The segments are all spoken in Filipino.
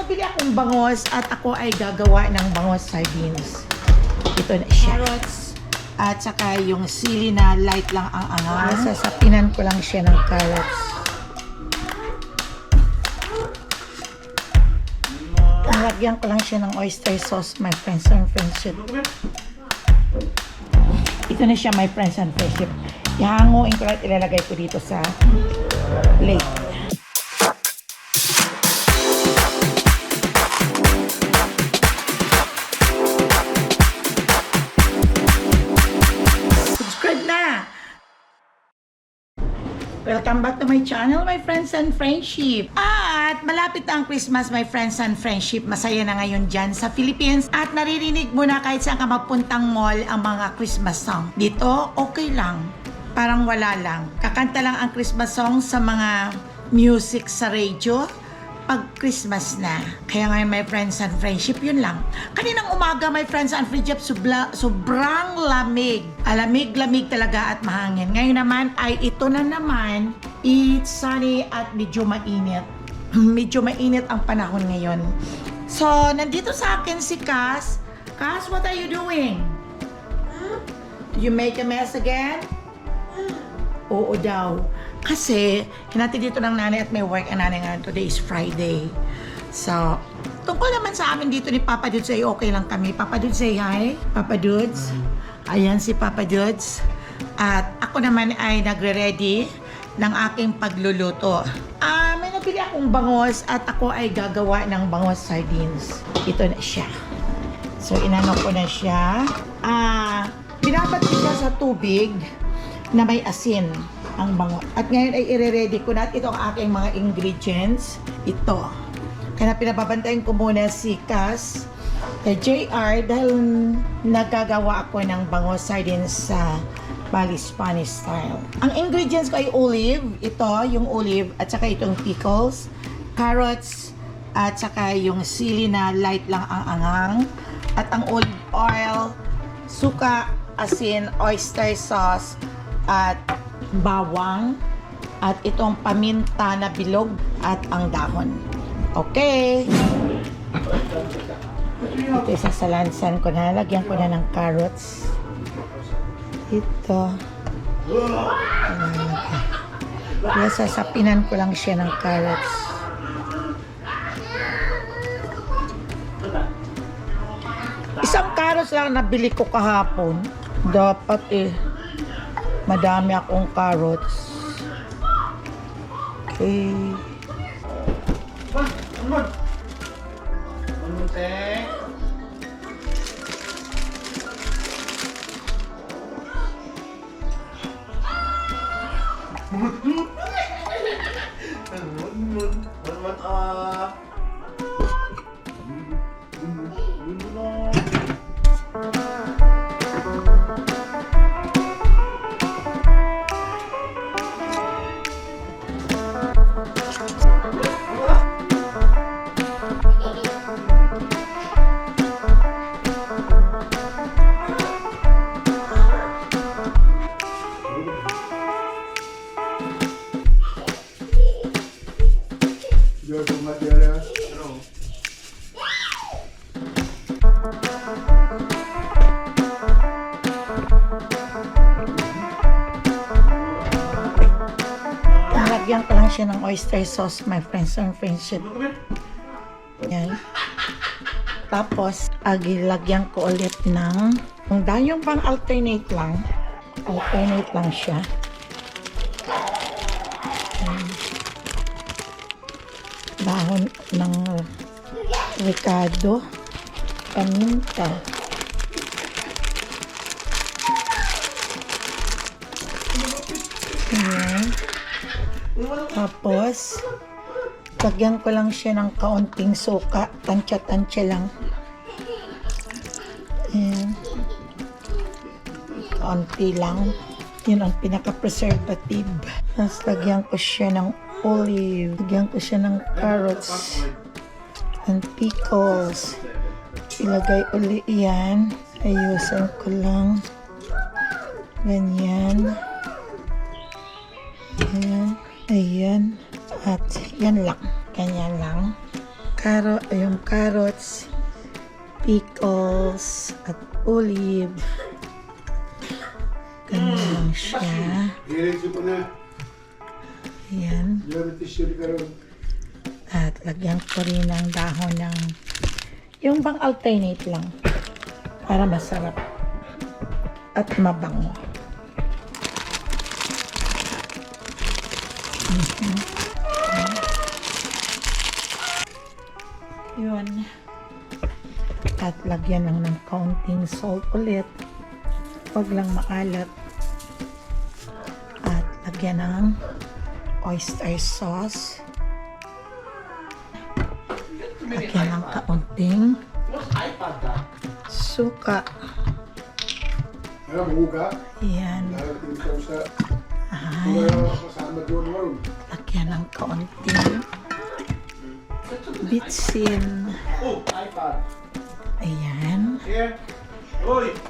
nabili akong bangos at ako ay gagawa ng bangos sardines. Ito na siya. Carrots at saka yung sili na light lang ang angal. Sasapinan ko lang siya ng carrots. Lagyan ko lang siya ng oyster sauce, my friends and friendship. Ito na siya, my friends and friendship. Ihanguin ko lang, ilalagay ko dito sa plate. Welcome back to my channel, my friends and friendship. At malapit na ang Christmas, my friends and friendship. Masaya na ngayon dyan sa Philippines. At naririnig mo na kahit saan ka magpuntang mall ang mga Christmas song. Dito, okay lang. Parang wala lang. Kakanta lang ang Christmas song sa mga music sa radio pag Christmas na. Kaya ngayon, my friends and friendship, yun lang. Kaninang umaga, my friends and friendship, sobrang lamig. Lamig talaga at mahangin. Ngayon naman ay ito na naman, it's sunny at medyo mainit. Medyo mainit ang panahon ngayon. So, nandito sa akin si Cass. Cass, what are you doing? You make a mess again? Oo daw. Kasi, hinati dito ng nanay at may work ang nanay nga. Today is Friday. So, tungkol naman sa amin dito ni Papa Dudes ay okay lang kami. Papa Dudes, say hi. Papa Dudes. Ayan si Papa Dudes. At ako naman ay nagre-ready ng aking pagluluto. May nabili akong bangos at ako ay gagawa ng bangos sardines. Ito na siya. So, inano ko na siya. Binabad ko siya sa tubig na may asin ang bango. At ngayon ay i-ready ko na. Ito ang aking mga ingredients. Ito. Kaya pinababantayan ko muna si Cass, kay JR, dahil nagagawa ako ng bango sardines sa Bali Spanish style. Ang ingredients ko ay olive. Ito, yung olive. At saka itong pickles, carrots, at saka yung sili na light lang ang angang. At ang olive oil, suka, asin, oyster sauce, at bawang, at itong paminta na bilog at ang dahon. Okay. Ito isasalansan ko na. Lagyan ko na ng carrots. Ito. Kaya sasapinan ko lang siya ng carrots. Isang carrots lang nabili ko kahapon. Dapat madami akong carrots. Okay. Lagyan ko lang siya ng oyster sauce, my friends and friendship. Yan. Tapos, lagyan ko ulit ng yung pang alternate lang. Alternate lang siya. Dahon ng ricado, paminta. Ayan. Tapos, lagyan ko lang siya ng kaunting suka. Tansya-tansya lang. Ayan. Kaunti lang. Yun ang pinaka-preservative. Tapos, lagyan ko siya ng olive. Lagyan ko siya ng carrots and pickles. Ilagay uli yan. Ayusin ko lang. Ganyan. Ayan. Ayan. At yan lang. Ganyan lang. yung carrots, pickles, at olive. Ganun lang siya. Ayan. At lagyan ko rin ng dahon ng yung bang alternate lang para masarap at mabango. Yun. At lagyan lang ng kaunting salt ulit. Huwag lang maalat. At lagyan ng oyster sauce. Lagyan ng kaunting suka. Yan. Ay. Lagyan ng kaunting bitsin. Ayan.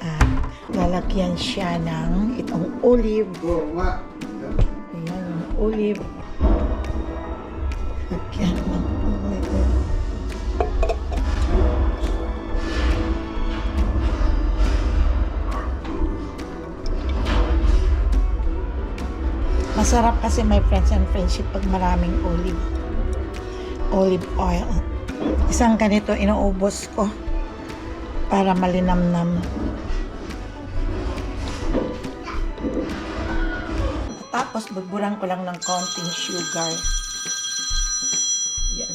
At lalagyan siya ng itong olive. Ayan, yung olive. Lagyan ng olive. Masarap kasi my friends and friendship pag maraming olive oil. Isang ganito inuubos ko para malinamnam. Tapos bugburan ko lang ng konting sugar.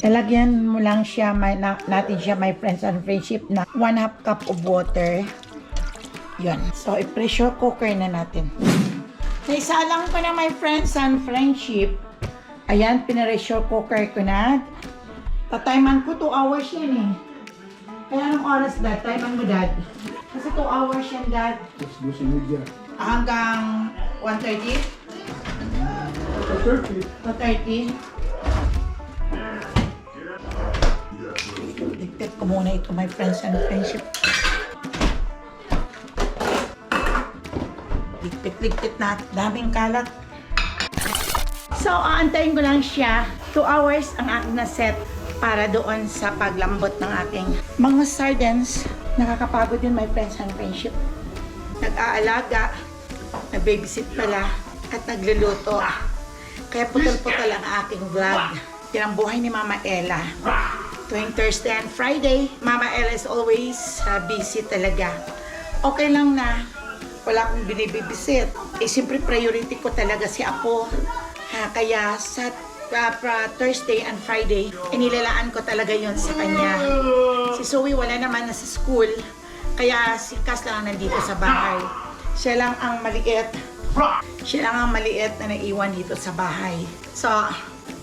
Lalagyan mo lang siya natin siya my friends and friendship na 1/2 cup of water. Yun. So i-pressure cooker na natin. Naisalang ko na my friends and friendship. Ayan, pina-pressure cooker ko na. Tatayman ko 2 hours yan eh. Kaya anong oras dad? Tayman mo dad. Kasi 2 hours yan dad. Hanggang 1:30? 2:30. Ligpit ko muna ito my friends and friendship. Ligpit na. Daming kalat. So, aantayin ko lang siya. 2 hours ang aking na-set para doon sa paglambot ng aking mga sardines. Nakakapagod din my friends and friendship. Nag-aalaga, nag-babysit pala, at nagluluto. Kaya putol-putol ang aking vlog. Yan ang buhay ni Mama Ella. Tuwing Thursday and Friday, Mama Ella is always busy talaga. Okay lang na wala akong binibibisit. Eh, siyempre priority ko talaga si Apo. Kaya sa Thursday and Friday, inilalaan ko talaga yon sa kanya. Si Zoe wala naman na sa school, kaya si Cass lang nandito sa bahay. Siya lang ang maliit. Siya lang ang maliit na naiwan dito sa bahay. So,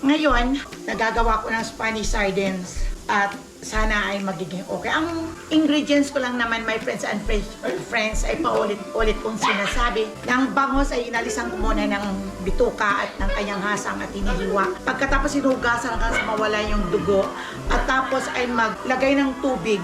ngayon, nagagawa ko ng Spanish sardines at sana ay magiging okay. Ang ingredients ko lang naman, my friends and friends, ay paulit-ulit kong sinasabi. Ang bangos ay inalisan ko muna ng bituka at ng kanyang hasang at hinihiwa. Pagkatapos hinugasan hanggang sa mawala yung dugo. At tapos ay maglagay ng tubig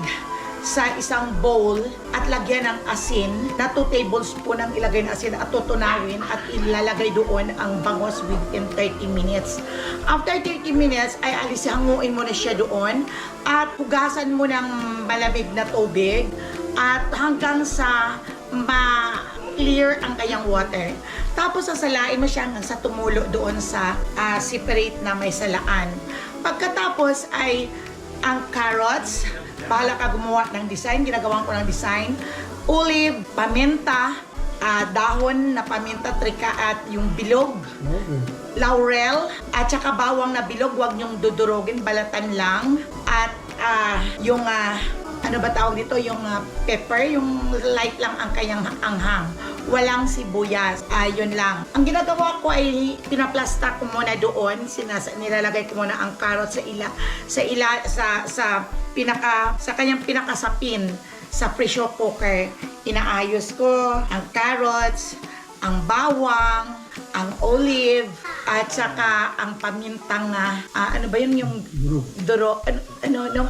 sa isang bowl at lagyan ng asin na 2 tablespoon ang ilagay ng asin at tutunawin at ilalagay doon ang bangos within 30 minutes. After 30 minutes ay hanguin mo na siya doon at hugasan mo ng malamig na tubig at hanggang sa ma-clear ang kanyang water. Tapos sasalain mo siya hanggang sa tumulo doon sa separate na may salaan. Pagkatapos ay ang carrots, bahala ka gumawa ng design, ginagawan ko ng design. Olive, paminta, dahon na paminta, trika at yung bilog. Laurel, at saka bawang na bilog, huwag niyong dudurugin, balatan lang. At yung, ano ba tawag dito, yung pepper, yung light lang ang kanyang anghang. Walang sibuyas, yun lang. Ang ginagawa ko ay pinaplasta ko muna doon, nilalagay ko muna ang carrot sa kanyang pinakasapin sa pressure cooker. Inaayos ko ang carrots, ang bawang, ang olive, at saka ang pamintang ano ba yun, yung duro,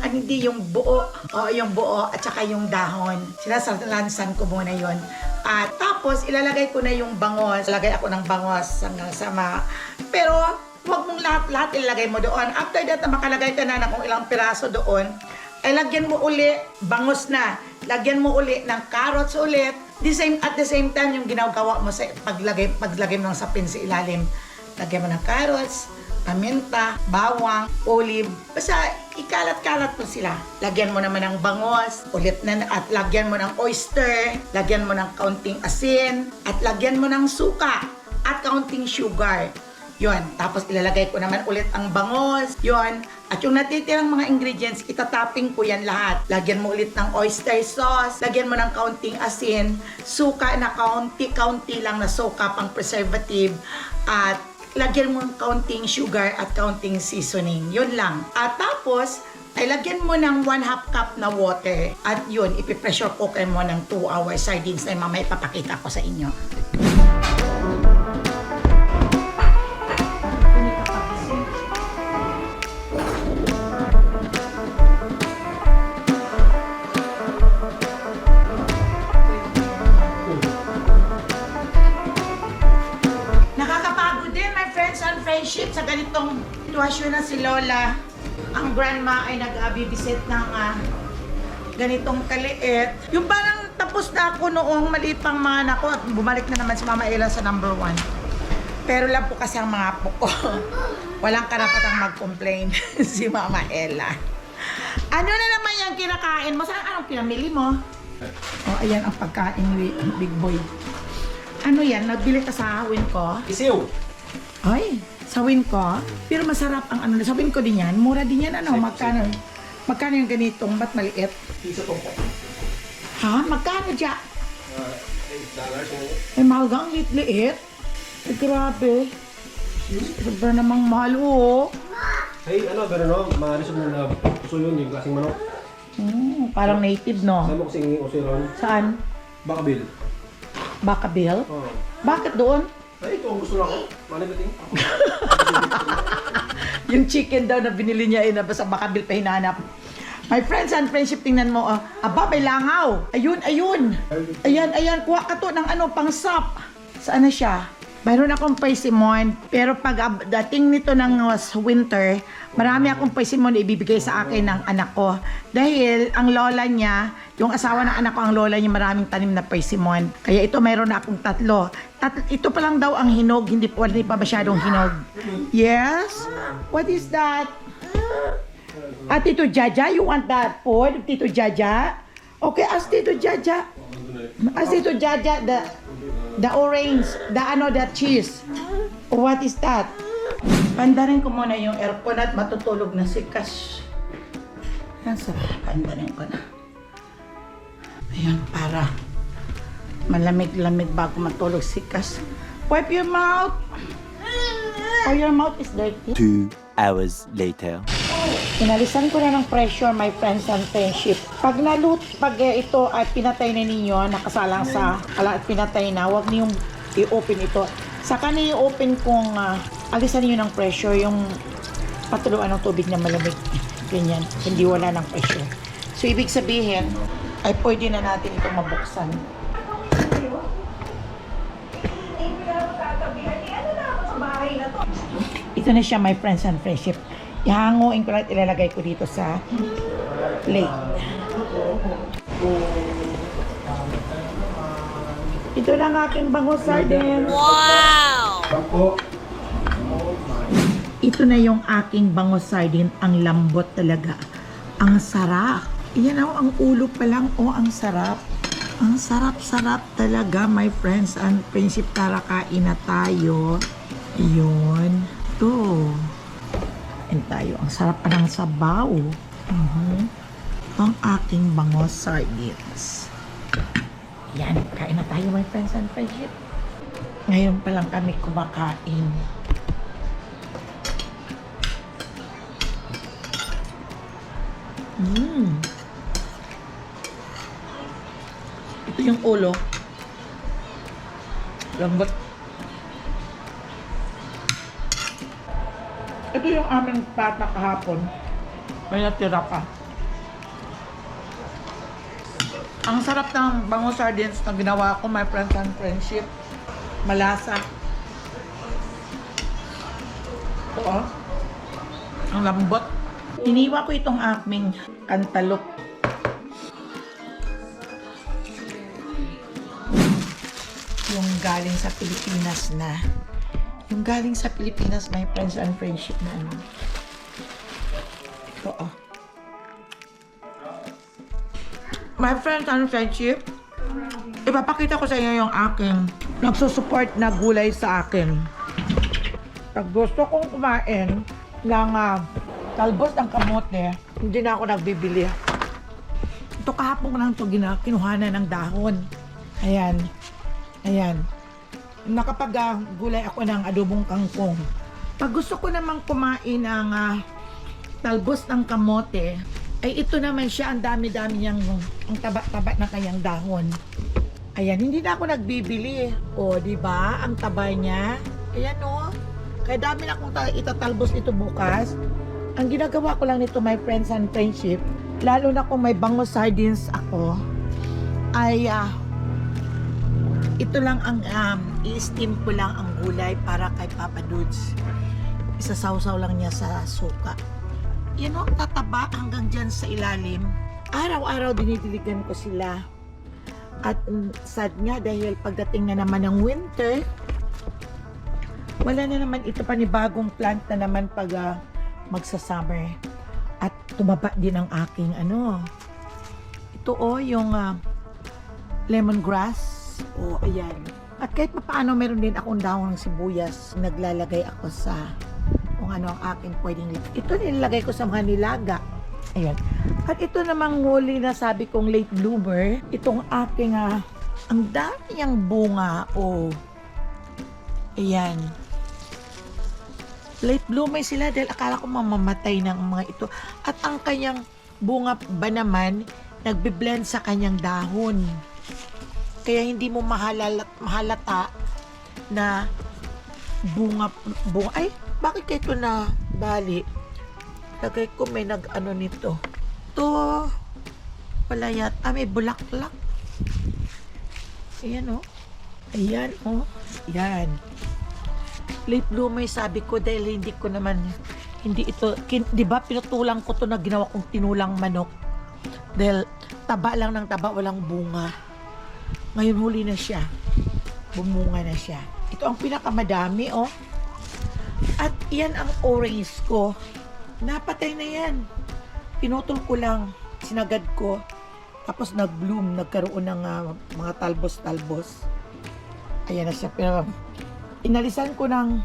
hindi yung buo, yung buo, at saka yung dahon. Sinasalansan ko muna yon. At tapos ilalagay ko na yung bangos. Lalagay ako ng bangos hanggang sa pero huwag mong lahat-lahat ilagay mo doon. After that, na makalagay ka na ng kung ilang piraso doon, ay lagyan mo uli, bangus na. Lagyan mo uli ng carrots ulit. At the same time, yung ginagawa mo sa paglagay mo ng sapin sa ilalim. Lagyan mo ng carrots, paminta, bawang, olive. Basta ikalat-kalat mo sila. Lagyan mo naman ng bangos, ulit na, at lagyan mo ng oyster, lagyan mo ng kaunting asin, at lagyan mo ng suka, at kaunting sugar. Yun. Tapos ilalagay ko naman ulit ang bangos. Yun. At yung natitirang mga ingredients, itatapping ko yan lahat. Lagyan mo ulit ng oyster sauce. Lagyan mo ng kaunting asin. Suka na kaunti lang na suka pang preservative. At lagyan mo ng kaunting sugar at kaunting seasoning. Yun lang. At tapos, ay lagyan mo ng 1/2 cup na water. At yun, ipipressure cooker mo ng 2 hours sardines na mamaya ipapakita ko sa inyo. Sa ganitong sitwasyon na si Lola, ang grandma ay nag-abibisit ng ganitong kaliit. Yung parang tapos na ako noong maliit pang mga anak ko at bumalik na naman si Mama Ella sa number 1. Pero lang po kasi ang mga apo ko, walang karapatang mag-complain si Mama Ella. Ano na naman yung kinakain mo? Saan anong pinamili mo? Oh, ayan ang pagkain ni Big Boy. Ano yan? Nagbili ka sa Winco? Isiw! Ay, sa Winco? Pero masarap ang ano. Sa Winco din yan. Mura din yan. Ano? Magkano? Magkano yung ganitong? Ba't maliit? Piso po po. Ha? Magkano dyan? $8. Ay, mahal ka ang liit-liit. Ay, grabe. Sobra namang mahal, oh. Ay, ano, pero no, maaari mo na uso yun, yung klaseng manok. Parang native, no? Saan mo kasing uso yun? Saan? Bakabil. Bakabil? Oo. Bakit doon? Ay, ito ang gusto na ako. Manibating. Yung chicken daw na binili niya, sa Bakabil pa hinanap. My friends and friendship, tingnan mo, aba, may langaw. Ayun, ayun. Ayan, kuha ka to ng ano, pang sap. Saan na siya? Mayroon akong persimmon, pero pag dating nito ng winter, marami akong persimmon na ibibigay sa akin ng anak ko. Dahil ang lola niya, yung asawa ng anak ko, ang lola niya maraming tanim na persimmon. Kaya ito mayroon na akong tatlo. Ito pa lang daw ang hinog, hindi pa masyadong hinog. Yes? What is that? Tito Jaja, you want that food? Tito Jaja? Okay, ask Tito Jaja. Ask Tito Jaja, the orange, the cheese. What is that? Pandarin ko muna yung aircon at matutulog na si Cash. Yan, sarap. Pandarin ko na. Ayan, para malamig-lamig bago matulog si Cash. Wipe your mouth. Oh, your mouth is dirty. 2 hours later. Inalisan ko na ng pressure, my friends and friendship. Pag ito ay pinatay na ninyo, nakasalang sa pinatay na, huwag niyong i-open ito. Saka niyo i-open kung alisan niyo ng pressure, yung patuluan ng tubig na malamig. Ganyan, hindi wala ng pressure. So, ibig sabihin, ay pwede na natin itong mabuksan. Ito na siya, my friends and friendship. Ihanguin ko lang, ilalagay ko dito sa plate. Ito na ang aking bangus sardines. Wow! Ito na yung aking bangus sardine. Ang lambot talaga. Ang sarap. Yan ang ulo pa lang. Ang sarap. Ang sarap-sarap talaga, my friends and friendship. Tara, kain na tayo. Yun. Ito. Tayo. Ang sarap pa ng sabaw. Ang aking bangus sardines. Yan. Kain na tayo, my friends and friendship. Ngayon pa lang kami kumakain. Ito yung ulo. Lambot. Ito yung aming pata kahapon. May natira pa. Ang sarap ng bangus sardines na ginawa ko, my friends and friendship. Malasa. Ito ang lambot. Iniwa ko itong aking cantaloupe. Yung galing sa Pilipinas na. Yung galing sa Pilipinas, my friends and friendship na ano. Ito My friends and friendship, ipapakita ko sa inyo yung aking nagsusupport na gulay sa akin. Pag gusto kong kumain ng talbos ng kamote, hindi na ako nagbibili. Ito kahapon ko lang ito kinuhanan ng dahon. Ayan. Ayan. Nakapag-gulay ako ng adobong kangkong. Pag gusto ko namang kumain ng talbos ng kamote, ay ito naman siya, ang dami-dami niyang, ang taba-taba na kanyang dahon. Ayan, hindi na ako nagbibili. O, di ba? Ang taba niya. Ayan o. Kaya dami na akong itatalbos nito bukas. Ang ginagawa ko lang nito, my friends and friendship, lalo na kung may bango sardines ako, ay ito lang ang i-steam ko lang ang gulay para kay Papa Dudes. Isasawsaw lang niya sa suka. Yan o, tataba hanggang dyan sa ilalim. Araw-araw dinidiligan ko sila. At sad nga dahil pagdating na naman ng winter, wala na naman ito panibagong plant na naman pag magsa-summer. At tumaba din ang aking ito yung lemongrass. O ayan. At kahit paano meron din akong dahon ng sibuyas. Naglalagay ako sa kung ano ang aking pwedeng ito nilalagay ko sa mga nilaga. Ayan. At ito namang huli na sabi kong late bloomer, itong aking ang dami niyang bunga. Ayan. Late bloomer sila dahil akala ko mamamatay ng mga ito. At ang kanyang bunga ba naman nagbe-blend sa kanyang dahon. Kaya hindi mo mahalata na bunga. Ay, bakit ito na bali? Lagay ko may nito. Ito, wala yata. May bulaklak. Ayan o. Ayan o. Ayan. Late bloomer sabi ko dahil hindi ko naman, hindi ito, di ba pinutulang ko to na ginawa kong tinulang manok. Dahil taba lang ng taba, walang bunga. Ngayon huli na siya. Bumunga na siya. Ito ang pinakamadami At yan ang orange ko. Napatay na yan. Pinutol ko lang. Sinagad ko. Tapos nag-bloom. Nagkaroon ng mga talbos-talbos. Ayan na siya. Inalisan ko ng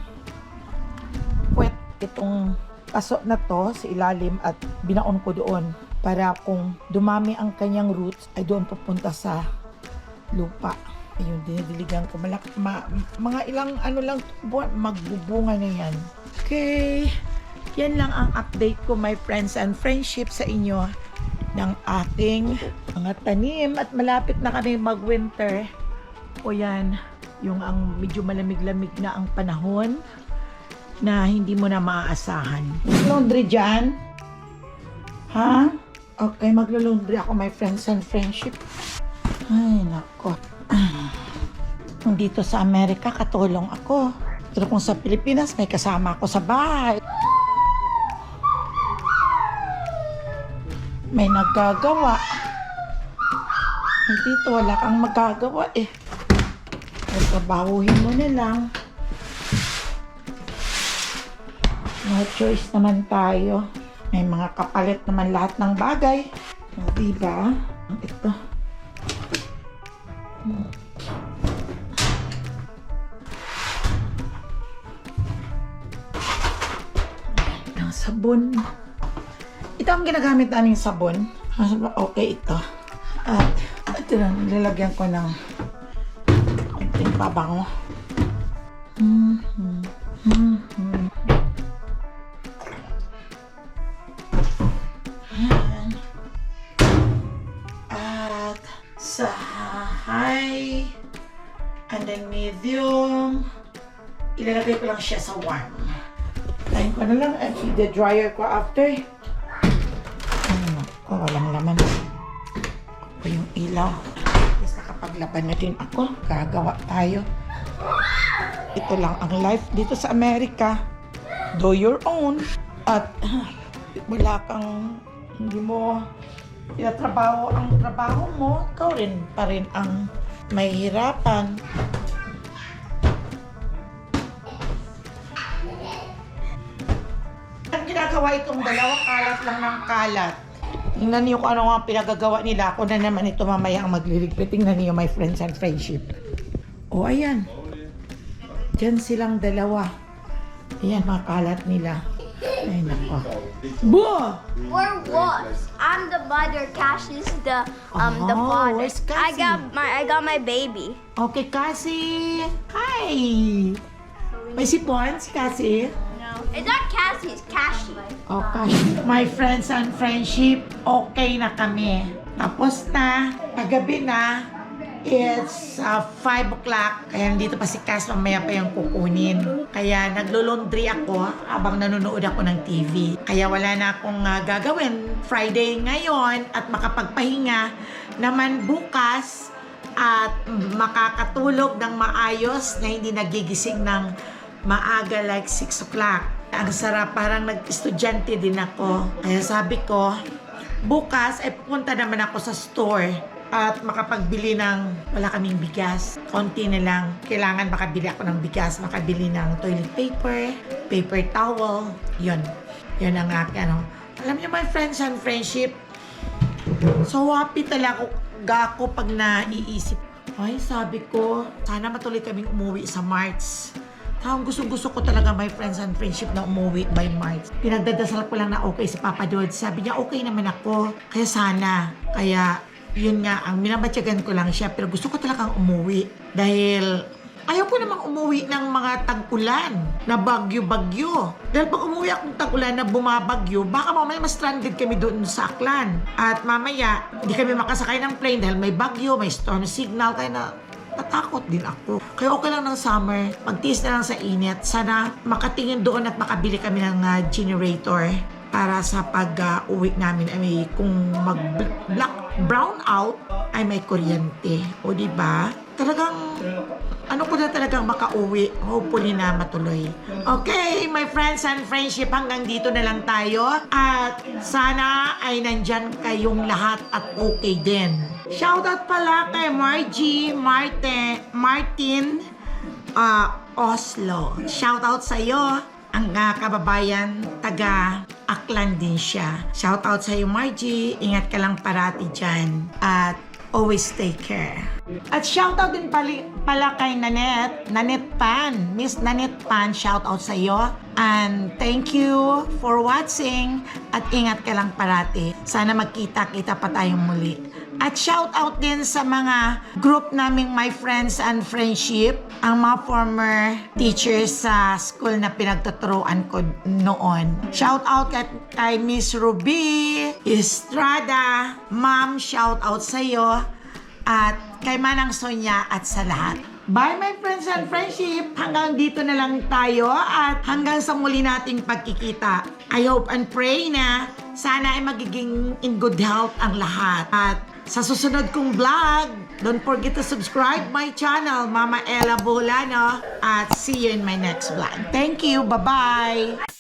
puwet itong paso na to sa ilalim at binaon ko doon para kung dumami ang kanyang roots ay doon pupunta sa lupa. Ayun, dinidiligan ko. Mga ilang lang buwan, magbubunga na yan. Okay. Yan lang ang update ko, my friends and friendship sa inyo ng ating mga tanim. At malapit na kami mag-winter. O yan, yung ang medyo malamig-lamig na ang panahon na hindi mo na maaasahan. Laundry dyan? Ha? Okay, maglo-laundry ako, my friends and friendship. Ay, nako. Dito sa Amerika, katulong ako. Pero kung sa Pilipinas, may kasama ako sa bahay. May nagagawa. Dito, wala kang magagawa eh. Trabahuhin mo na lang. No choice naman tayo. May mga kapalit naman lahat ng bagay. Diba? Ito. Ang sabon. Ito ang ginagamit naming sabon. Okay, ito. At ito na, nilalagyan ko ng konting pabango. Ayan. At sa high and then medium, ilalagay ko lang siya sa warm. Tayin ko na lang at i-dryer ko after. Walang laman. Ako yung ilaw. Yes, nakapaglaban na din ako. Gagawa tayo. Ito lang ang life dito sa Amerika. do your own. At wala kang, hindi mo tinatrabaho ang trabaho mo, ikaw rin pa rin ang mahihirapan. Ang ginagawa itong dalawa, kalat lang ng kalat. Tingnan niyo kung ano nga pinagagawa nila. Ako na naman ito mamaya ang magliligpit. Tingnan niyo, my friends and friendship. O, ayan. Diyan silang dalawa. Ayan, mga kalat nila. Ay, nako. Bo! We're was. I'm the mother. Cash is the the Oh, father. where's Cassie? I got my baby. Okay, Cassie. Hi! May sipon si Cassie? No, it's not Cassie. It's Cashy. Okay. My friends and friendship, okay na kami. Tapos na, paggabi na, it's 5 o'clock. Kaya nandito pa si Cass, mamaya pa yung kukunin. Kaya naglo-laundry ako habang nanonood ako ng TV. Kaya wala na akong gagawin Friday ngayon at makapagpahinga naman bukas at makakatulog ng maayos na hindi nagigising ng maaga like 6 o'clock. Ang sarap, parang nag-estudyante din ako. Kaya sabi ko, bukas ay pupunta naman ako sa store at makapagbili ng, wala kaming bigas. Konti na lang. Kailangan makabili ako ng bigas, makabili ng toilet paper, paper towel. Yun. Yun ang akin. Ano. Alam niyo, my friends and friendship, so happy talaga ako pag naiisip. Ay, sabi ko, sana matuloy kaming umuwi sa March. Gusto ko talaga, my friends and friendship, na umuwi by March. Pinagdadasal ko lang na okay si Papa Dod. Sabi niya, okay naman ako. Kaya sana. Kaya, yun nga, ang minamatyagan ko lang siya. Pero gusto ko talagang umuwi. Dahil, ayaw ko namang umuwi ng mga tag-ulan na bagyo-bagyo. Dahil pag umuwi akong tag-ulan na bumabagyo, baka mamaya ma-stranded kami doon sa Aklan. At mamaya, hindi kami makasakay ng plane dahil may bagyo, may storm signal. Kaya na, natakot din ako. Kaya okay lang ng summer, magtiis na lang sa init. Sana makatingin doon at makabili kami ng generator para sa pag-uwi namin ay kung mag-brown out ay may kuryente. O diba? Talagang ano ko na talagang makauwi. Hopefully na matuloy. Okay, my friends and friendship, hanggang dito na lang tayo. At sana ay nandyan kayong lahat at okay din. Shoutout pala kay Margie Martin Oslo. Shoutout sa iyo. Ang kababayan, taga Aklan din siya. Shoutout sa iyo, Margie. Ingat ka lang parati dyan. At always take care. At shoutout din pala kay Nanette Pan. Miss Nanette Pan, shoutout sa iyo. And thank you for watching. At ingat ka lang parati. Sana magkita-kita pa tayong muli. At shoutout din sa mga group naming My Friends and Friendship, ang mga former teachers sa school na pinagtuturuan ko noon. Shoutout kay Miss Ruby Estrada, Ma'am, shoutout sa iyo, at kay Manang Sonia at sa lahat. Bye, my friends and friendship! Hanggang dito na lang tayo at hanggang sa muli nating pagkikita. I hope and pray na sana ay magiging in good health ang lahat. At sa susunod kong vlog, don't forget to subscribe my channel, Mama Ella Bolano. At see you in my next vlog. Thank you. Bye-bye!